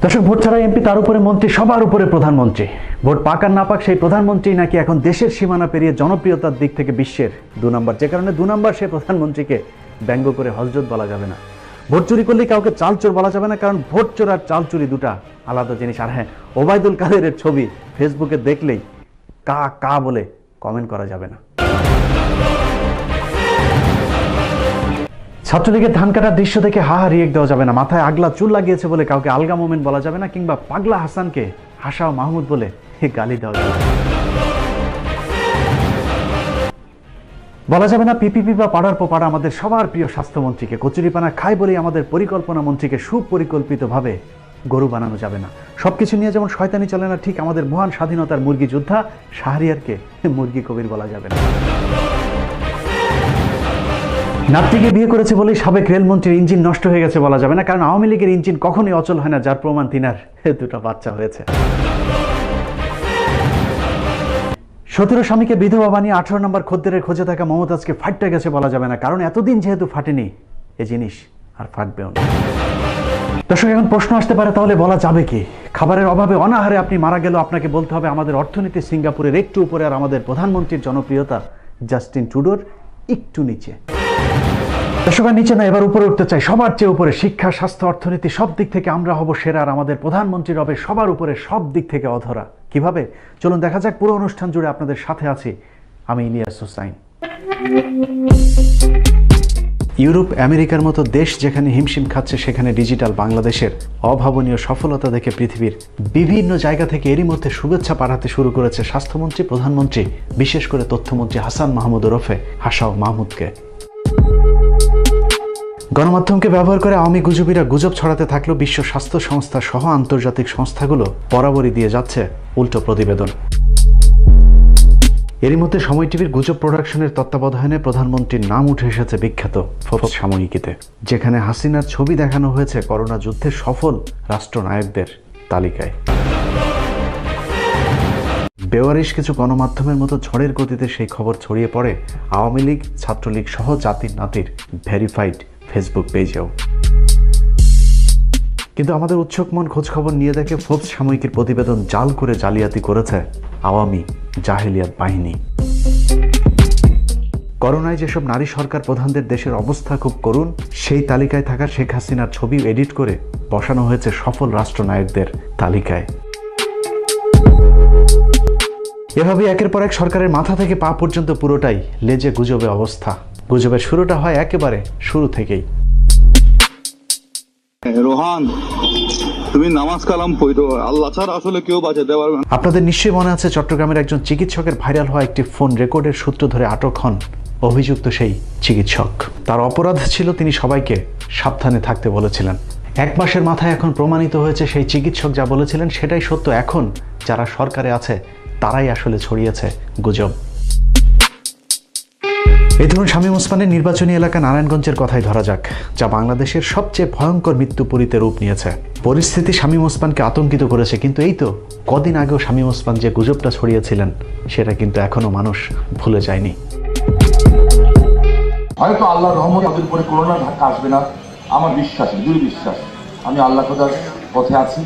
দর্শক, ভোট ছাড়া এমপি, তার উপরে মন্ত্রী, সবার উপরে প্রধানমন্ত্রী। ভোট পাক আর না পাক, সেই প্রধানমন্ত্রী নাকি এখন দেশের সীমানা পেরিয়ে জনপ্রিয়তার দিক থেকে বিশ্বের 2 নম্বর। যে কারণে 2 নম্বর সে প্রধানমন্ত্রীকে ব্যঙ্গ করে হজরত বলা যাবে না। ভোট চুরি করলে কাউকে চালচোর বলা যাবে না, কারণ ভোট চোর আর চাল চুরি দুটা আলাদা জিনিস। আর হ্যাঁ, ওবায়দুল কাদেরের ছবি ফেসবুকে দেখলেই কা কা বলে কমেন্ট করা যাবে না। ছাত্রলীগের ধান কাটার দৃশ্য দেখে হাহা রিয়েক্ট দেওয়া যাবে না। মাথায় আগলা চুল লাগিয়েছে বলে কাউকে আলগা মোমেন্ট বলা যাবে না, কিংবা পাগলা হাসানকে হাসাও মাহমুদ বলে গালি দেওয়া যাবে না। বলা যাবে না পিপিপি বা পাড়ার পো পাড়া আমাদের সবার প্রিয় স্বাস্থ্যমন্ত্রীকে কচুরিপানা খায় বলেই আমাদের পরিকল্পনা মন্ত্রীকে সুপরিকল্পিতভাবে গরু বানানো যাবে না। সবকিছু নিয়ে যেমন শয়তানি চলে না, ঠিক আমাদের মহান স্বাধীনতার মুরগি যোদ্ধা শাহরিয়ারকে মুরগি কবির বলা যাবে না। নাতনিকে বিয়ে করেছে বলেই সাবেক রেলমন্ত্রীর ইঞ্জিন নষ্ট হয়ে গেছে বলা যাবে না, কারণ আওয়ামী লীগের ইঞ্জিন কখনোই অচল হয় না, যার প্রমাণ তিনার 2টা বাচ্চা হয়েছে। 17 স্বামীকে বিধবা বানিয়ে 18 নম্বর খদ্দেরের খোঁজে থাকা মমতাজকে ফাটতে গেছে বলা যাবে না, কারণ এতদিন যেহেতু ফাটেনি, এ জিনিস আর ফাটবেও না। দর্শক, এখন প্রশ্ন আসতে পারে, তাহলে বলা যাবে কি? খাবারের অভাবে অনাহারে আপনি মারা গেল, আপনাকে বলতে হবে আমাদের অর্থনীতি সিঙ্গাপুরের একটু উপরে, আর আমাদের প্রধানমন্ত্রীর জনপ্রিয়তা জাস্টিন ট্রুডোর একটু নিচে। দর্শক, নিচে না, এবার উপরে উঠতে চাই, সবার চেয়ে উপরে। শিক্ষা, স্বাস্থ্য, অর্থনীতি সব দিক থেকে আমরা হব সেরা, আর আমাদের প্রধানমন্ত্রী হবে সবার উপরে, সব দিক থেকে অধরা। কিভাবে? চলুন দেখা যাক। পুরো অনুষ্ঠান জুড়ে আপনাদের সাথে আছি আমি, ইলিয়াস হোসাইন। ইউরোপ, আমেরিকার মতো দেশ যেখানে হিমশিম খাচ্ছে, সেখানে ডিজিটাল বাংলাদেশের অভাবনীয় সফলতা দেখে পৃথিবীর বিভিন্ন জায়গা থেকে এরই মধ্যে শুভেচ্ছা পাঠাতে শুরু করেছে স্বাস্থ্যমন্ত্রী, প্রধানমন্ত্রী, বিশেষ করে তথ্যমন্ত্রী হাসান মাহমুদ ওরফে হাসাও মাহমুদকে। গণমাধ্যমকে ব্যবহার করে আওয়ামী গুজবীরা গুজব ছড়াতে থাকলেও বিশ্ব স্বাস্থ্য সংস্থা সহ আন্তর্জাতিক সংস্থাগুলো বরাবরই দিয়ে যাচ্ছে উল্টো প্রতিবেদন। এরই মধ্যে সময় টিভির গুজব প্রোডাকশনের তত্ত্বাবধানে প্রধানমন্ত্রীর নাম উঠে এসেছে বিখ্যাত ফোর্বস সাময়িকীতে, যেখানে হাসিনার ছবি দেখানো হয়েছে করোনা যুদ্ধে সফল রাষ্ট্রনায়কদের তালিকায়। বেওয়ারিশ কিছু গণমাধ্যমের মতো ঝড়ের গতিতে সেই খবর ছড়িয়ে পড়ে আওয়ামী লীগ, ছাত্রলীগ সহ জাতির নাতির ভেরিফাইড ফেসবুক পেজেও। কিন্তু আমাদের উৎসুক মন খোঁজখবর নিয়ে দেখে ফোর্বস সাময়িকীর প্রতিবেদন জাল করে জালিয়াতি করেছে আওয়ামী জাহেলিয়াত বাহিনী। করোনায় যেসব নারী সরকার প্রধানদের দেশের অবস্থা খুব করুণ, সেই তালিকায় থাকা শেখ হাসিনার ছবি এডিট করে বসানো হয়েছে সফল রাষ্ট্রনায়কদের তালিকায়। এভাবে একের পর এক সরকারের মাথা থেকে পা পর্যন্ত পুরোটাই লেজে গুজবে অবস্থা। গুজবের শুরুটা হয় একেবারে শুরু থেকেই। রোহান, তুমি নামাজ কালাম পড়ো, আল্লাহ ছাড়া আসলে কেউ বাঁচাতে পারবে না। আপনাদের নিশ্চয়ই মনে আছে, চট্টগ্রামের একজন চিকিৎসকের ভাইরাল হওয়া একটি ফোন রেকর্ডের সূত্র ধরে আটক হন অভিযুক্ত সেই চিকিৎসক। তার অপরাধ ছিল তিনি সবাইকে সাবধানে থাকতে বলেছিলেন। 1 মাসের মাথায় এখন প্রমাণিত হয়েছে সেই চিকিৎসক যা বলেছিলেন সেটাই সত্য। এখন যারা সরকারে আছে তারাই আসলে ছড়িয়েছে গুজব। এই ধরুন, শামীম ওসমানের নির্বাচনী এলাকা নারায়ণগঞ্জের কথাই ধরা যাক, যা বাংলাদেশের সবচেয়ে ভয়ঙ্কর মৃত্যুপুরীতে রূপ নিয়েছে। পরিস্থিতি শামীম ওসমানকে আতঙ্কিত করেছে, কিন্তু এই তো কদিন আগেও শামীম ওসমান যে গুজবটা ছড়িয়েছিলেন সেটা কিন্তু এখনো মানুষ ভুলে যায়নি। হয়তো আল্লাহর রহমত আমাদের উপরে করোনার ধাক্কা আসবে না, আমার বিশ্বাস, দৃঢ় বিশ্বাস। আমি আল্লাহ খোদার পথে আছি,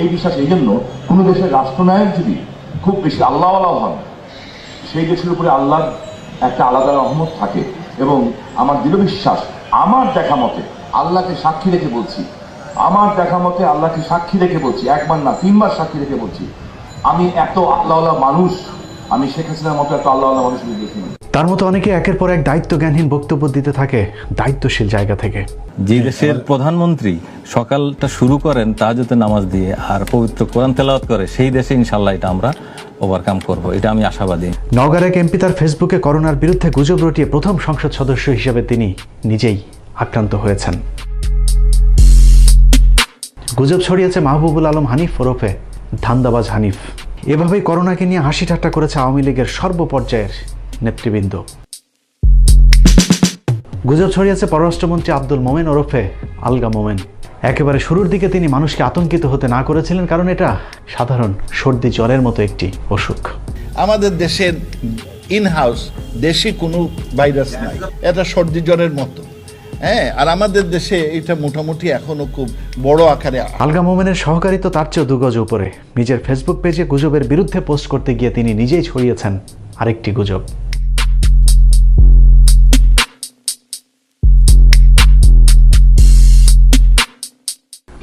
এই বিশ্বাস। এই জন্য কোনো দেশের রাষ্ট্রনায়ক যদি খুব বেশি আল্লাহওয়ালা হন, সেই দেশের উপরে আল্লাহর একটা আলাদা রহমত থাকে। এবং আমার দৃঢ় বিশ্বাস, আমার দেখা মতে, আল্লাহকে সাক্ষী রেখে বলছি, আমার দেখা মতে আল্লাহকে সাক্ষী রেখে বলছি, 1 বার না 3 বার সাক্ষী রেখে বলছি, আমি এত আল্লাহওয়ালা মানুষ, আমি শেখ হাসিনার মতো এত আল্লাহওয়ালা মানুষ দেখিনি। তার মতো অনেকে একের পর এক দায়িত্বজ্ঞানহীন বক্তব্য দিতে থাকে দায়িত্বশীল জায়গা থেকে। যে দেশের প্রধানমন্ত্রী সকালটা শুরু করেন তাহাজ্জুদে নামাজ দিয়ে আর পবিত্র কোরআন তেলাওয়াত করে, সেই দেশে ইনশাআল্লাহ এটা আমরা ওভারকাম করব, এটা আমি আশাবাদী। নওগাঁর এক এমপি তার ফেসবুকে করোনার বিরুদ্ধে গুজব রটিয়ে প্রথম সংসদ সদস্য হিসেবে তিনি নিজেই আক্রান্ত হয়েছেন। গুজব ছড়িয়েছে মাহবুবুল আলম হানিফ ওরফে ধান্দাবাজ হানিফ। এভাবেই করোনাকে নিয়ে হাসি ঠাট্টা করেছে আওয়ামী লীগের সর্বপর্যায়ের নেতৃবৃন্দ। গুজব ছড়িয়েছে পররাষ্ট্রমন্ত্রী আব্দুল মোমেন ওরফে আলগা মোমেন। একেবারে শুরুর দিকে তিনি মানুষকে আতঙ্কিত হতে না করেছিলেন, কারণ এটা সাধারণ সর্দি জ্বরের মতো একটি অসুখ। আমাদের দেশের ইনহাউস দেশি কোনো ভাইরাস নাই, এটা সর্দি জ্বরের মতো। হ্যাঁ, আর আমাদের দেশে এটা মোটামুটি এখনো খুব বড় আকারে। আলগা মোমেনের সহকারী তো তার চেয়েও দুগজ উপরে। নিজের ফেসবুক পেজে গুজবের বিরুদ্ধে পোস্ট করতে গিয়ে তিনি নিজেই ছড়িয়েছেন আরেকটি গুজব।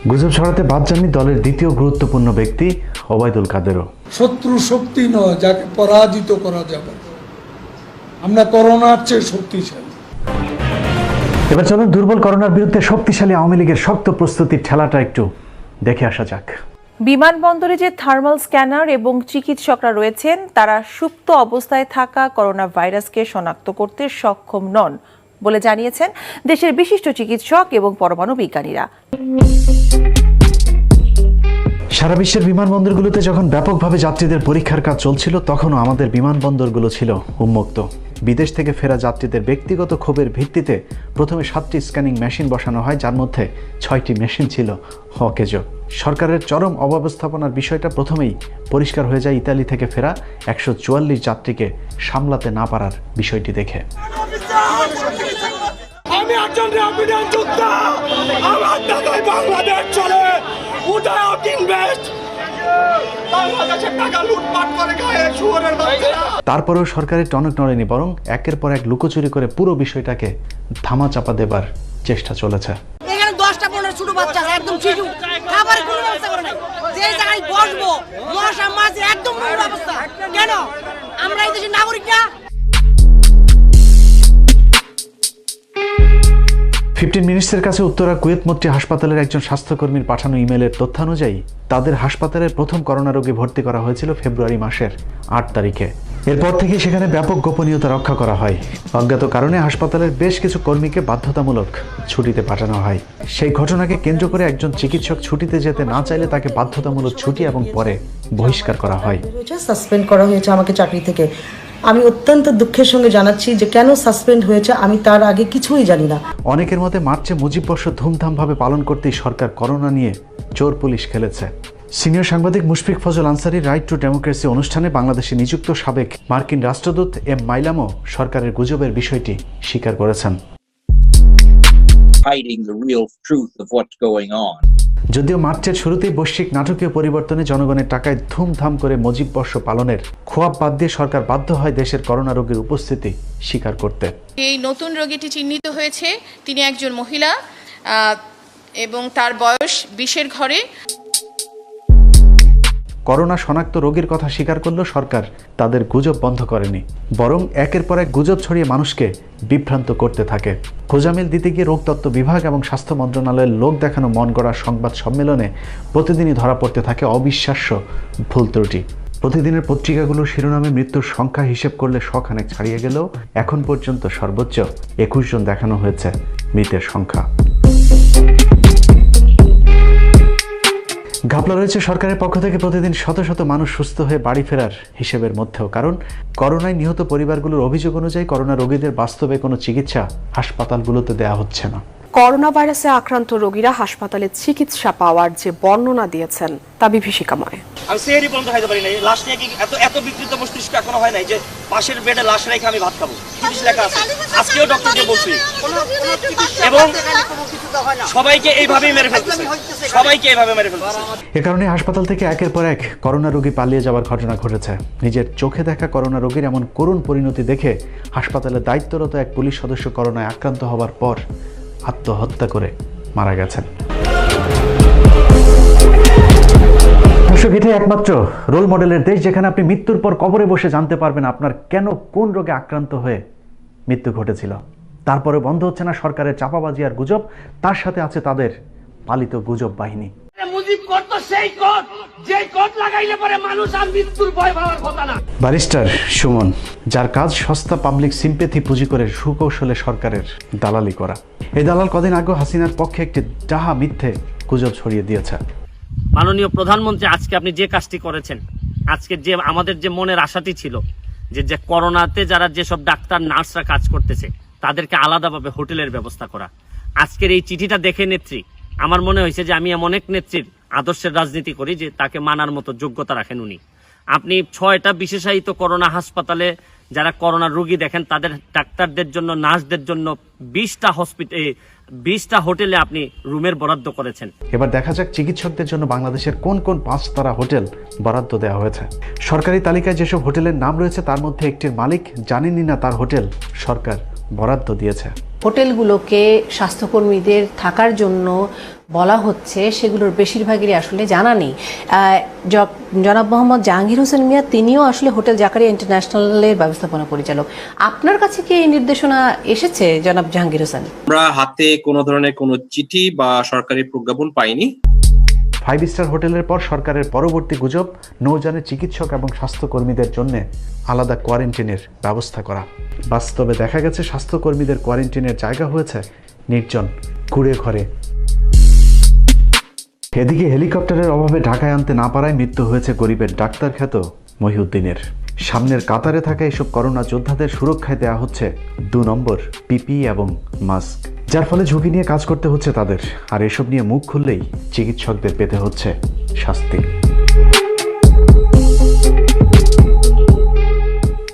গুজব ছড়াতে বাদ যাননি দলের দ্বিতীয় গুরুত্বপূর্ণ ব্যক্তি ওবায়দুল কাদেরও। শত্রু শক্তি নয় যাকে পরাজিত করা যাবে, আমরা করোনার চেয়ে শক্তিশালী। এবার চলুন দুর্বল করোনার বিরুদ্ধে শক্তিশালী আওয়ামী লীগের শক্ত প্রস্তুতির ঠেলাটা একটু দেখে আসা যাক। বিমানবন্দরে যে থার্মাল স্ক্যানার এবং চিকিৎসকরা রয়েছেন তারা সুপ্ত অবস্থায় থাকা করোনা ভাইরাসকে শনাক্ত করতে সক্ষম নন বলে জানিয়েছেন দেশের বিশিষ্ট চিকিৎসক এবং পরমাণু বিজ্ঞানীরা। সারা বিশ্বের বিমানবন্দরগুলোতে যখন ব্যাপকভাবে যাত্রীদের পরীক্ষার কাজ চলছিল তখনও আমাদের বিমানবন্দরগুলো ছিল উন্মুক্ত। বিদেশ থেকে ফেরা যাত্রীদের ব্যক্তিগত ক্ষোভের ভিত্তিতে প্রথমে 7টি স্ক্যানিং মেশিন বসানো হয়, যার মধ্যে 6টি মেশিন ছিল অকেজ। সরকারের চরম অব্যবস্থাপনার বিষয়টা প্রথমেই পরিষ্কার হয়ে যায় ইতালি থেকে ফেরা 144 যাত্রীকে সামলাতে না পারার বিষয়টি দেখে। আমি একজন র্যাপিডেন্ট যোদ্ধা, আমার টাকায় বাংলাদেশ চলে। উদয় ইনভেস্ট বাংলাদেশের টাকা লুটপাট করে খায় শুয়োরের বাচ্চারা। তারপরেও সরকারের টনক নড়েনি, বরং একের পর এক লুকোচুরি করে পুরো বিষয়টাকে ধামাচাপা দেবার চেষ্টা চলেছে। এখানে 10টা 15 ছোট বাচ্চা একদম শিশু, খাবারের কোনো ব্যবস্থা করে নাই। যে জায়গায় বসবো মশা মাছি একদম নোংরা অবস্থা। কেন? আমরা এই দেশের নাগরিক না? 15 মিনিটসের কাছে উত্তরা কুয়েত মৈত্রী হাসপাতালের একজন স্বাস্থ্যকর্মীর পাঠানো ইমেলের তথ্যানুযায়ী তাদের হাসপাতালের প্রথম করোনা রোগী ভর্তি করা হয়েছিল ফেব্রুয়ারি মাসের 8 তারিখে। এরপর থেকে সেখানে ব্যাপক গোপনীয়তা রক্ষা করা হয়। অজ্ঞাত কারণে হাসপাতালের বেশ কিছু কর্মীকে বাধ্যতামূলক ছুটিতে পাঠানো হয়। সেই ঘটনাকে কেন্দ্র করে একজন চিকিৎসক ছুটিতে যেতে না চাইলে তাকে বাধ্যতামূলক ছুটি এবং পরে বহিষ্কার করা হয়। সাসপেন্ড করা হয়েছে আমাকে চাকরি থেকে। আমি অত্যন্ত দুঃখের সঙ্গে জানাচ্ছি যে কেন সাসপেন্ড হয়েছে আমি তার আগে কিছুই জানি না। অনেকের মতে মার্চে মুজিববর্ষ ধুমধামভাবে পালন করতেই সরকার করোনা নিয়ে চোর পুলিশ খেলেছে। সিনিয়র সাংবাদিক Mushfiq Fazal Ansari right two democracy অনুষ্ঠানে বাংলাদেশে নিযুক্ত সাবেক মার্কিন রাষ্ট্রদূত এম মাইলামও সরকারের গুজবের বিষয়টি স্বীকার করেছেন। যদিও মার্চের শুরুতেই বৈশ্বিক নাটকীয় পরিবর্তনে জনগণের টাকায় ধুমধাম করে মুজিববর্ষ পালনের খোয়াব বাদ দিয়ে সরকার বাধ্য হয় দেশের করোনা রোগীর উপস্থিতি স্বীকার করতে। এই নতুন রোগীটি চিহ্নিত হয়েছে, তিনি একজন মহিলা এবং তার বয়স 20-এর ঘরে। করোনা শনাক্ত রোগীর কথা স্বীকার করলেও সরকার তাদের গুজব বন্ধ করেনি, বরং একের পর এক গুজব ছড়িয়ে মানুষকে বিভ্রান্ত করতে থাকে। খোঁজামিল দিতে গিয়ে রোগতত্ত্ব বিভাগ এবং স্বাস্থ্য মন্ত্রণালয়ের লোক দেখানো মন গড়া সংবাদ সম্মেলনে প্রতিদিনই ধরা পড়তে থাকে অবিশ্বাস্য ভুল ত্রুটি। প্রতিদিনের পত্রিকাগুলোর শিরোনামে মৃত্যুর সংখ্যা হিসেব করলে শখানেক ছাড়িয়ে গেলেও এখন পর্যন্ত সর্বোচ্চ 21 জন দেখানো হয়েছে মৃতের সংখ্যা। ঘাপলা রয়েছে সরকারের পক্ষ থেকে প্রতিদিন শত শত মানুষ সুস্থ হয়ে বাড়ি ফেরার হিসেবের মধ্যেও, কারণ করোনায় নিহত পরিবারগুলোর অভিযোগ অনুযায়ী করোনা রোগীদের বাস্তবে কোনো চিকিৎসা হাসপাতালগুলোতে দেওয়া হচ্ছে না। করোনা ভাইরাসে আক্রান্ত রোগীরা হাসপাতালে চিকিৎসা পাওয়ার যে বর্ণনা দিয়েছেন তা বিভীষিকাময়। আমি সেহরি পর্যন্ত খাইতে পারি নাই, লাশ নিয়ে কি এত বিকৃত মস্তিষ্ক এখনো হয় নাই যে পাশের বেডে লাশ রেখে আমি ভাত খাবো। চিকিৎসা লেখা আছে, আজকেও ডক্টরকে বলছি এবং সবাইকে এইভাবেই মেরে ফেলতেছে, সবাইকে এইভাবে মেরে ফেলতেছে। এ কারণে হাসপাতাল থেকে একের পর এক করোনা রোগী পালিয়ে যাওয়ার ঘটনা ঘটেছে। নিজের চোখে দেখা করোনা রোগীর এমন করুণ পরিণতি দেখে হাসপাতালে দায়িত্বরত এক পুলিশ সদস্য করোনায় আক্রান্ত হওয়ার পর আত্মহত্যা করে মারা গেছেন। দর্শক, এটাই একমাত্র রোল মডেলের দেশ যেখানে আপনি মৃত্যুর পর কবরে বসে জানতে পারবেন আপনার কেন কোন রোগে আক্রান্ত হয়ে মৃত্যু ঘটেছিল। তারপরে বন্ধ হচ্ছে না সরকারের চাপাবাজি আর গুজব, তার সাথে আছে তাদের পালিত গুজব বাহিনী। মুজিব কত সেই কত যে কত লাগাইলে পরে মানুষ আর মৃত্যুর ভয় পাওয়ার কথা না। ব্যারিস্টার সুমন, যার কাজ সস্তা পাবলিক সিম্পেথি পুঁজি করে সুকৌশলে সরকারের দালালি করা। এই দালাল কদিন আগে হাসিনার পক্ষে একটি ডাহা মিথ্যে গুজব ছড়িয়ে দিয়েছে। মাননীয় প্রধানমন্ত্রী, আজকে আপনি যে কাজটি করেছেন, আজকে যে আমাদের যে মনের আশাটি ছিল যে করোনাতে যারা যেসব ডাক্তার নার্সরা কাজ করতেছে তাদেরকে আলাদাভাবে হোটেলের ব্যবস্থা করা, আজকের এই চিঠিটা দেখে নেত্রী আমার মনে হয়েছে যে আমি এমন এক নেত্রীর আদর্শের রাজনীতি করি যে তাকে মানার মতো যোগ্যতা রাখেন উনি। আপনি 6টা বিশেষায়িত করোনা হাসপাতালে যারা করোনার রোগী দেখেন তাদের ডাক্তারদের জন্য, নার্সদের জন্য 20টা হোটেলে আপনি রুমের বরাদ্দ করেছেন। এবার দেখা যাক চিকিৎসকদের জন্য বাংলাদেশের কোন কোন 5 তারা হোটেল বরাদ্দ দেওয়া হয়েছে। সরকারি তালিকায় যেসব হোটেলের নাম রয়েছে তার মধ্যে একটির মালিক জানেনই না তার হোটেল সরকার বরাদ্দ দিয়েছে। হোটেলগুলোকে স্বাস্থ্যকর্মীদের থাকার জন্য বলা হচ্ছে সেগুলোর বেশিরভাগেরই আসলে জানা নেই। জনাব মোহাম্মদ জাহাঙ্গীর হোসেন মিয়া তিনিও আসলে হোটেল জাকারিয়া ইন্টারন্যাশনালের ব্যবস্থাপনা পরিচালক। আপনার কাছে কি এই নির্দেশনা এসেছে জনাব জাহাঙ্গীর হোসেন? আমরা হাতে কোনো ধরনের কোনো চিঠি বা সরকারি প্রজ্ঞাপন পাইনি। 5 স্টার হোটেলের পর সরকারের পরবর্তী গুজব নৌযানে চিকিৎসক এবং স্বাস্থ্যকর্মীদের জন্য আলাদা কোয়ারেন্টাইনের ব্যবস্থা করা। বাস্তবে দেখা গেছে স্বাস্থ্যকর্মীদের কোয়ারেন্টাইনের জায়গা হয়েছে নির্জন কুড়ে ঘরে। এদিকে হেলিকপ্টারের অভাবে ঢাকায় আনতে না পারায় মৃত্যু হয়েছে গরিবের ডাক্তার খ্যাত মহিউদ্দিনের। সামনের কাতারে থাকা এসব করোনা যোদ্ধাদের সুরক্ষায় দেওয়া হচ্ছে 2 নম্বর পিপি এবং মাস্ক, যার ফলে ঝুঁকি নিয়ে কাজ করতে হচ্ছে তাদের। আর এসব নিয়ে মুখ খুললেই চিকিৎসকদের পেতে হচ্ছে শাস্তি।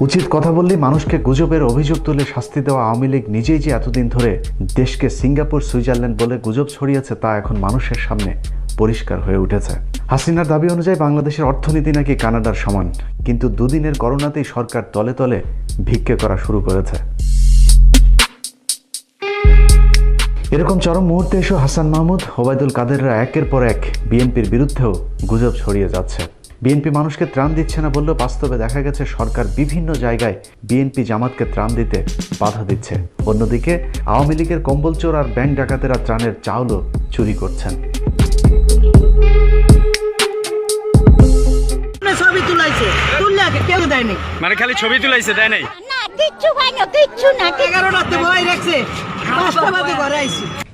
উচিত কথা বললেই মানুষকে গুজবের অভিযোগ তুলে শাস্তি দেওয়া আওয়ামী লীগ নিজেই যে এতদিন ধরে দেশকে সিঙ্গাপুর, সুইজারল্যান্ড বলে গুজব ছড়িয়েছে তা এখন মানুষের সামনে পরিষ্কার হয়ে উঠেছে। হাসিনার দাবি অনুযায়ী বাংলাদেশের অর্থনীতি নাকি কানাডার সমান, কিন্তু দুদিনের করোনাতেই সরকার তলে তলে ভিক্ষে করা শুরু করেছে। এরকম চরম মুহূর্তে এসে হাসান মাহমুদ, ওবায়দুল কাদেররা একের পর এক বিএনপির বিরুদ্ধেও গুজব ছড়িয়ে যাচ্ছে। বিএনপি মানুষকে ত্রাণ দিচ্ছে না বললেও বাস্তবে দেখা গেছে সরকার বিভিন্ন জায়গায় বিএনপি জামাতকে ত্রাণ দিতে বাধা দিচ্ছে। অন্যদিকে আওয়ামী লীগের কম্বল চোর আর ব্যাংক ডাকাতেরা ত্রাণের চাউলও চুরি করছেন। ছবি তুলাইছে, তুললে কেউ দেয়নি, মানে খালি ছবি তুলাইছে, দেয় নাই?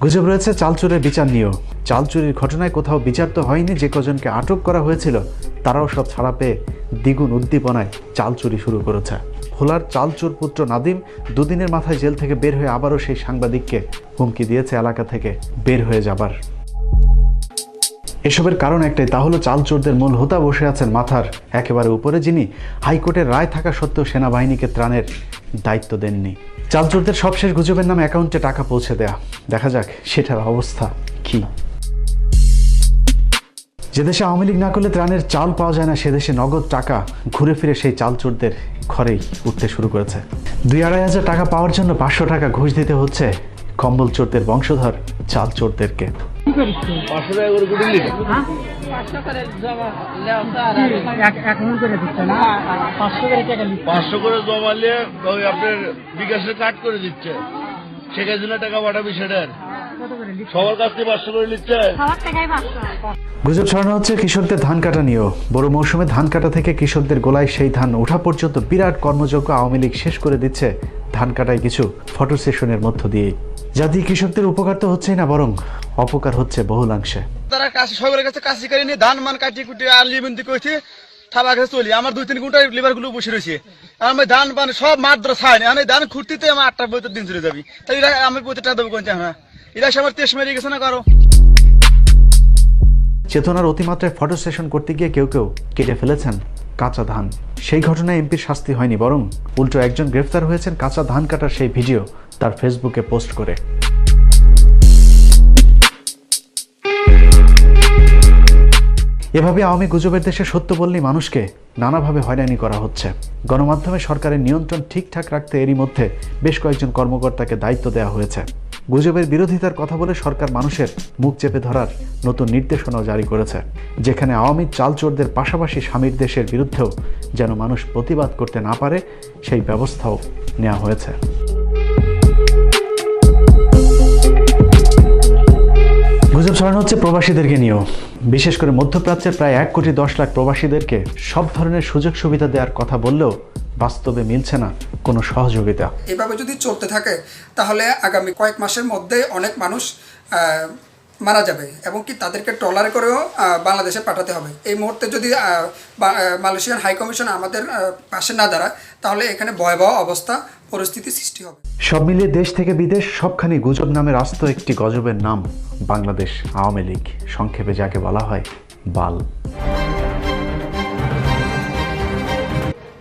গুজব রয়েছে চাল চুরের বিচার নিয়েও। চাল চুরির ঘটনায় কোথাও বিচার তো হয়নি, যে কজনকে আটক করা হয়েছিল তারাও সব ছাড়া পেয়ে দ্বিগুণ উদ্দীপনায় চাল চুরি শুরু করেছে। ভোলার চালচুর পুত্র নাদিম 2 দিনের মাথায় জেল থেকে বের হয়ে আবারও সেই সাংবাদিককে হুমকি দিয়েছে এলাকা থেকে বের হয়ে যাবার। এসবের কারণ একটাই, তা হলো চাল চোরদের মূল হোতা বসে আছেন মাথার একেবারে উপরে, যিনি হাইকোর্টের রায় থাকা সত্ত্বেও সেনাবাহিনীকে ত্রাণের দায়িত্ব দেননি। চাল চোরদের সবশেষ গুজবের নামে অ্যাকাউন্টে টাকা পৌঁছে দেয়া। দেখা যাক সেটার অবস্থা কি। যে দেশে আওয়ামী লীগ না করলে ত্রাণের চাল পাওয়া যায় না, সে দেশে নগদ টাকা ঘুরে ফিরে সেই চাল চোরদের ঘরেই উঠতে শুরু করেছে। 2-2.5 হাজার টাকা পাওয়ার জন্য 500 টাকা ঘুষ দিতে হচ্ছে কম্বল চোরদের বংশধর চাল চোরদেরকে। 500 করে জমালে আপনার বিকাশে কাট করে দিচ্ছে, সেখানে জন্য টাকা পাঠাবি সেটার সবার কাছ থেকে 500 করে নিচ্ছে। গুজব ছড়ানো হচ্ছে কৃষকদের ধান কাটা নিয়েও। বড় মৌসুমে ধান কাটা থেকে কৃষকদের গোলায় সেই ধান ওঠা পর্যন্ত বিরাট কর্মযজ্ঞ আওয়ামী লীগ শেষ করে দিচ্ছে ধান কাটায় কিছু ফটো সেশনের মধ্য দিয়েই। যা দিয়ে কৃষকদের উপকার তো হচ্ছেই না, বরং অপকার হচ্ছে বহুলাংশে। তারা সবার কাছে কাশি করে নিয়ে ধান মান কাটি কুটি আর লিবন্দি করছে, থাবা কাছে চলি। আমার 2-3 ঘন্টা লিভার গুলো বসে রয়েছে, আর আমি ধান পান সব মাত্র ছাই না, ধান খুঁড়তে আমার 8টা বইতে দিন চলে যাবি। তাই আমি প্রতিটা দেবো কোনটা না, এরা সবার তেজ মেরে গেছে না কারো। চেতনার অতিমাত্রায় ফটো সেশন করতে গিয়ে কেউ কেউ কেটে ফেলেছেন কাঁচা ধান। সেই ঘটনায় এমপির শাস্তি হয়নি, বরং উল্টো একজন গ্রেফতার হয়েছেন কাঁচা ধান কাটার সেই ভিডিও তার ফেসবুকে পোস্ট করে। এভাবে আওয়ামী গুজবের দেশে সত্য বললেই মানুষকে নানাভাবে হয়রানি করা হচ্ছে। গণমাধ্যমে সরকারের নিয়ন্ত্রণ ঠিকঠাক রাখতে এরই মধ্যে বেশ কয়েকজন কর্মকর্তাকে দায়িত্ব দেওয়া হয়েছে। গুজবের বিরোধিতার কথা বলে সরকার মানুষের মুখ চেপে ধরার নতুন নির্দেশনাও জারি করেছে, যেখানে আওয়ামী চাল চোরদের পাশাপাশি স্বামীর দেশের বিরুদ্ধেও যেন মানুষ প্রতিবাদ করতে না পারে সেই ব্যবস্থাও নেওয়া হয়েছে। গুজব ছড়ানো হচ্ছে প্রবাসীদেরকে নিয়েও। বিশেষ করে মধ্যপ্রাচ্যের প্রায় 1,10,00,000 প্রবাসীদেরকে সব ধরনের সুযোগ সুবিধা দেওয়ার কথা বললেও বাস্তবে মিলছে না কোনো সহযোগিতা। এভাবে যদি চলতে থাকে তাহলে আগামী কয়েক মাসের মধ্যে অনেক মানুষ মারা যাবে এবং কি তাদেরকে ট্রলারে করেও বাংলাদেশে পাঠাতে হবে। এই মুহূর্তে যদি মালয়েশিয়ান হাইকমিশন আমাদের পাশে না দাঁড়ায় তাহলে এখানে ভয়াবহ অবস্থা পরিস্থিতি সৃষ্টি হবে। সব মিলিয়ে দেশ থেকে বিদেশ সবখানি গুজব নামের আস্ত একটি গজবের নাম বাংলাদেশ আওয়ামী লীগ, সংক্ষেপে যাকে বলা হয় বাল।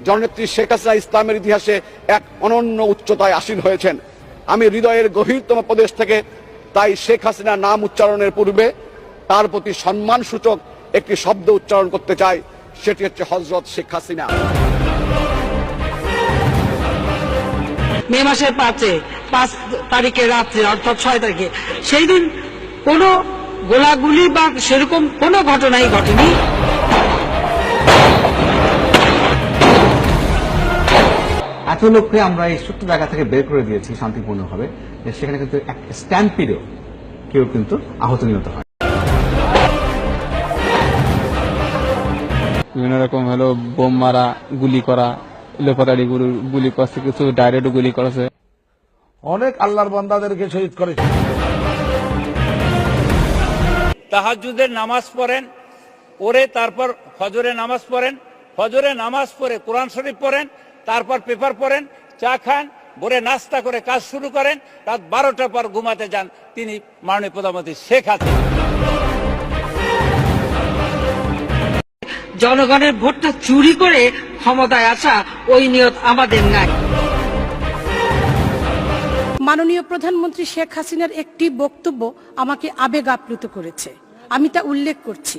জননেত্রী শেখ হাসিনা ইসলামের ইতিহাসে এক অনন্য উচ্চতায় আসীন হয়েছেন। আমি হৃদয়ের গভীরতম প্রদেশ থেকে তাই শেখ হাসিনা নাম উচ্চারণের পূর্বে তার প্রতি সম্মান সূচক একটি শব্দ উচ্চারণ করতে চাই, সেটি হচ্ছে হযরত শেখ হাসিনা। মে মাসের 5 তারিখে রাত্রে অর্থাৎ 6 তারিখে সেই দিন কোনো গোলাগুলি বা সেরকম কোনো ঘটনাই ঘটেনি। এত লোককে আমরা এই ছোট্ট জায়গা থেকে বের করে দিয়েছি শান্তিপূর্ণভাবে, সেখানে কিন্তু স্ট্যাম্পিডেও কেউ কিন্তু আহত নিহত হয়। বিভিন্ন রকম হলো বোম মারা, গুলি করা, লোপাতাড়ি গুলি করছে, কিছু ডাইরেক্ট গুলি করেছে। অনেক আল্লাহর বান্দাদেরকে শহীদ করেছে। তাহাজ্জুদের নামাজ পড়েন, পড়ে তারপর ফজরে নামাজ পড়েন, ফজরে নামাজ পড়ে কোরআন শরীফ পড়েন, তারপর পেপার পড়েন, চা খান, ভোরে নাস্তা করে কাজ শুরু করেন, রাত 12টার পর ঘুমাতে যান। তিনি মাননীয় প্রধানমন্ত্রী শেখ হাসিনা। জনগণের ভোটটা চুরি করে ক্ষমতায় আসা ওই নিয়ত আমাদের নাই। মাননীয় প্রধানমন্ত্রী শেখ হাসিনার একটি বক্তব্য আমাকে আবেগ আপ্লুত করেছে, আমি তা উল্লেখ করছি।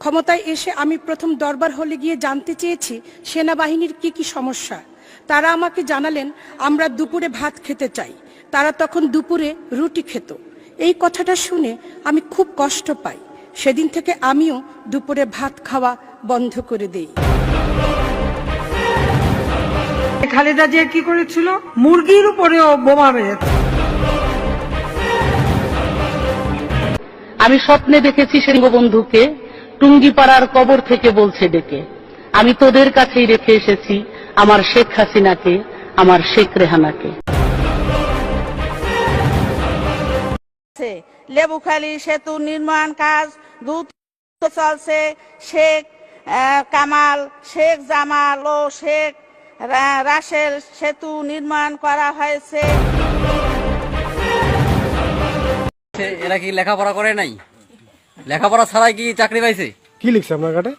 ক্ষমতায় এসে আমি প্রথম দরবার হলে গিয়ে জানতে চেয়েছি সেনাবাহিনীর কি কি সমস্যা। তারা আমাকে জানালেন আমরা দুপুরে ভাত খেতে চাই, তারা তখন দুপুরে রুটি খেত। এই কথাটা শুনে আমি খুব কষ্ট পাই। সেদিন থেকে আমিও দুপুরে ভাত খাওয়া বন্ধ করে দেই। খালেদা জিয়া কি করেছিল? মুরগির উপরেও বোমা মেরেছে। আমি স্বপ্নে দেখেছি বন্ধুকে টুঙ্গিপাড়ার কবর থেকে বলছে ডেকে, আমি তোদের কাছেই রেখে এসেছি আমার শেখ হাসিনাকে, আমার শেখ রেহানাকে। লেবুখালী সেতু নির্মাণ কাজ দ্রুত চলছে। শেখ কামাল, শেখ জামাল ও শেখ রাসেল সেতু নির্মাণ করা হয়েছে। এরা কি লেখাপড়া করে নাই? লেখাপড়া ছাড়াই কি চাকরি পাইছে? কি লিখছে আপনার কাছে?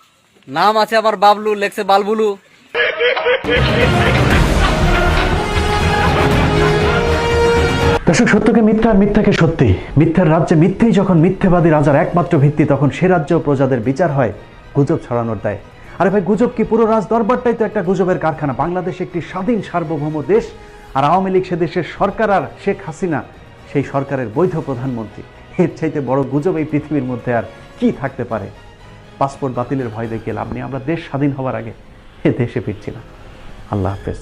নাম আছে আবার বাবলু, লেখছে বালবুলু। দর্শক, সত্যকে মিথ্যা আর মিথ্যাকে সত্যি। মিথ্যার রাজ্যে মিথ্যেই যখন মিথ্যেবাদী রাজার একমাত্র ভিত্তি, তখন সে রাজ্য প্রজাদের বিচার হয় গুজব ছড়ানোর দায়। আরে ভাই, গুজব কি? পুরো রাজ দরবারটাই তো একটা গুজবের কারখানা। বাংলাদেশ একটি স্বাধীন সার্বভৌম দেশ, আর আওয়ামী লীগ সে দেশের সরকার, আর শেখ হাসিনা সেই সরকারের বৈধ প্রধানমন্ত্রী। এর চাইতে বড় গুজব এই পৃথিবীর মধ্যে আর কি থাকতে পারে? পাসপোর্ট বাতিলের ভয় দেখিয়ে লাভ নেই। আমরা দেশ স্বাধীন হওয়ার আগে এ দেশে ফিরছি না। আল্লাহ হাফেজ।